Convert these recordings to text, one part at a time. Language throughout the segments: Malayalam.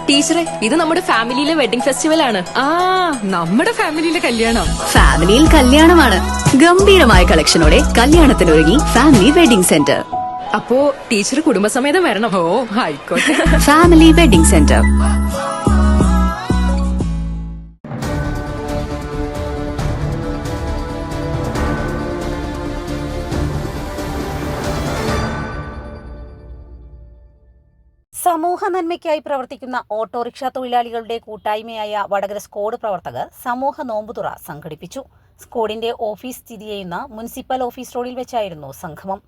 ടീച്ചറെ, ഇത് നമ്മുടെ ഫാമിലിയിലെ വെഡിങ് ഫെസ്റ്റിവൽ ആണ്. നമ്മുടെ ഫാമിലിയിലെ കല്യാണം. ഫാമിലിയിൽ കല്യാണമാണ്. ഗംഭീരമായ കളക്ഷനോടെ കല്യാണത്തിനൊരുങ്ങി ഫാമിലി വെഡിംഗ് സെന്റർ. അപ്പോ ടീച്ചർ കുടുംബസമേതം വരണം. ഓ ആയിക്കോട്ടെ. Family wedding centre. സമൂഹ നന്മയ്ക്കായി പ്രവർത്തിക്കുന്ന ഓട്ടോറിക്ഷ തൊഴിലാളികളുടെ കൂട്ടായ്മയായ വടകര സ്ക്വാഡ് പ്രവർത്തകർ സമൂഹ നോമ്പുതുറ സംഘടിപ്പിച്ചു. സ്ക്വാഡിന്റെ ഓഫീസ് സ്ഥിതി ചെയ്യുന്ന മുനിസിപ്പൽ ഓഫീസ് റോഡിൽ വെച്ചായിരുന്നു സംഗമം.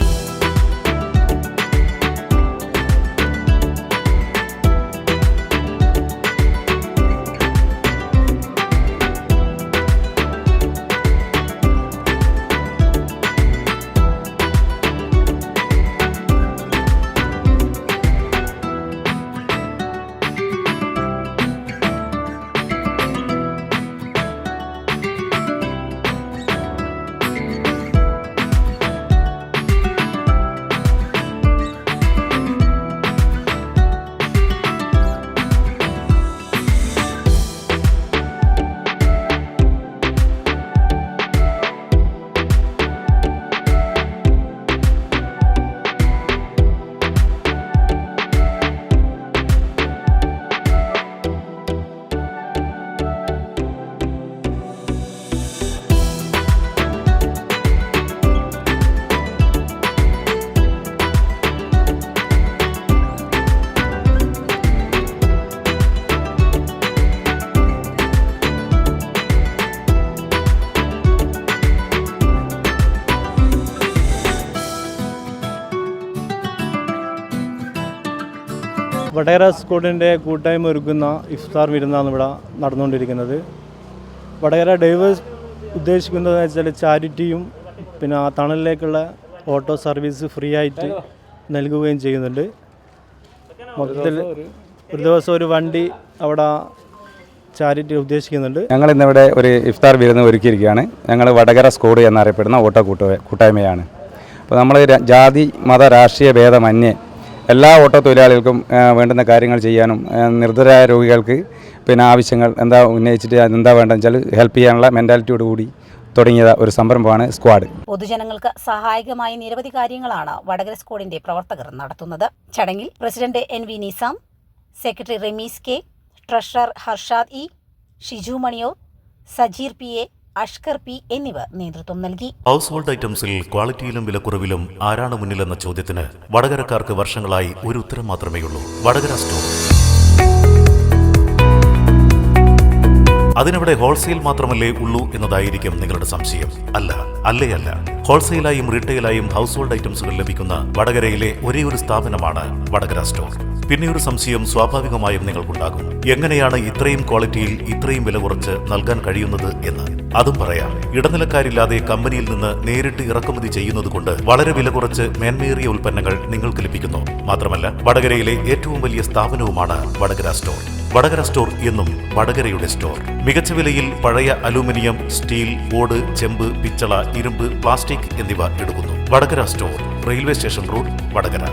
വടകര സ്ക്വാഡിൻ്റെ കൂട്ടായ്മ ഒരുക്കുന്ന ഇഫ്താർ വിരുന്നാണ് ഇവിടെ നടന്നുകൊണ്ടിരിക്കുന്നത്. വടകര ഡൈവേഴ്സ് ഉദ്ദേശിക്കുന്നതെന്ന് വെച്ചാൽ ചാരിറ്റിയും പിന്നെ ആ തണലിലേക്കുള്ള ഓട്ടോ സർവീസ് ഫ്രീ ആയിട്ട് നൽകുകയും ചെയ്യുന്നുണ്ട്. മൊത്തത്തിൽ ഒരു ദിവസം ഒരു വണ്ടി അവിടെ ചാരിറ്റി ഉദ്ദേശിക്കുന്നുണ്ട്. ഞങ്ങൾ ഇന്നിവിടെ ഒരു ഇഫ്താർ വിരുന്ന് ഒരുക്കിയിരിക്കുകയാണ്. ഞങ്ങൾ വടകര സ്ക്വാഡ് എന്നറിയപ്പെടുന്ന ഓട്ടോ കൂട്ടായ്മയാണ്. അപ്പോൾ നമ്മൾ ജാതി മത രാഷ്ട്രീയ ഭേദമന്യേ എല്ലാ ഓട്ടോ തൊഴിലാളികൾക്കും വേണ്ടുന്ന കാര്യങ്ങൾ ചെയ്യാനും നിർധരായ രോഗികൾക്ക് പിന്നെ ആവശ്യങ്ങൾ എന്താ ഉന്നയിച്ചിട്ട് എന്താ വേണ്ടതെന്ന് വെച്ചാൽ ഹെൽപ്പ് ചെയ്യാനുള്ള മെൻറ്റാലിറ്റിയോട് കൂടി തുടങ്ങിയ ഒരു സംരംഭമാണ് സ്ക്വാഡ്. പൊതുജനങ്ങൾക്ക് സഹായകമായ നിരവധി കാര്യങ്ങളാണ് വടകര സ്ക്വാഡിന്റെ പ്രവർത്തകർ നടത്തുന്നത്. ചടങ്ങിൽ president NV Nizam, secretary Ramees K, treasurer Harshad E, Shiju Maniyur, Sajeer PA, Ashkar P എന്നിവർ നേതൃത്വം നൽകി. ഹൗസ് ഹോൾഡ് ഐറ്റംസിൽ ക്വാളിറ്റിയിലും വിലക്കുറവിലും ആരാണ് മുന്നിലെന്ന ചോദ്യത്തിന് വടകരക്കാർക്ക് വർഷങ്ങളായി ഒരു ഉത്തരം മാത്രമേയുള്ളൂ: വടകര സ്റ്റോർ. അതിനവിടെ ഹോൾസെയിൽ മാത്രമല്ലേ ഉള്ളൂ എന്നതായിരിക്കും നിങ്ങളുടെ സംശയം. അല്ല. ഹോൾസെയിലായും റീറ്റെയിലായും ഹൗസ് ഹോൾഡ് ഐറ്റംസുകൾ ലഭിക്കുന്ന വടകരയിലെ ഒരേ ഒരു സ്ഥാപനമാണ് വടകര സ്റ്റോർ. പിന്നെ ഒരു സംശയം സ്വാഭാവികമായും നിങ്ങൾക്കുണ്ടാകും: എങ്ങനെയാണ് ഇത്രയും ക്വാളിറ്റിയിൽ ഇത്രയും വില കുറച്ച് നൽകാൻ കഴിയുന്നത് എന്ന്. അതും പറയാം. ഇടനിലക്കാരില്ലാതെ കമ്പനിയിൽ നിന്ന് നേരിട്ട് ഇറക്കുമതി ചെയ്യുന്നത് കൊണ്ട് വളരെ വില കുറച്ച് മേന്മയേറിയ ഉൽപ്പന്നങ്ങൾ നിങ്ങൾക്ക് ലഭിക്കുന്നു. മാത്രമല്ല, വടകരയിലെ ഏറ്റവും വലിയ സ്ഥാപനവുമാണ് വടകര സ്റ്റോർ. വടകര സ്റ്റോർ എന്നും വടകരയുടെ സ്റ്റോർ. മികച്ച വിലയിൽ പഴയ അലൂമിനിയം, സ്റ്റീൽ, ഓട്, ചെമ്പ്, പിച്ചള, ഇരുമ്പ്, പ്ലാസ്റ്റിക് എന്നിവ എടുക്കുന്നു. Vadakara store, railway station road, Vadakara.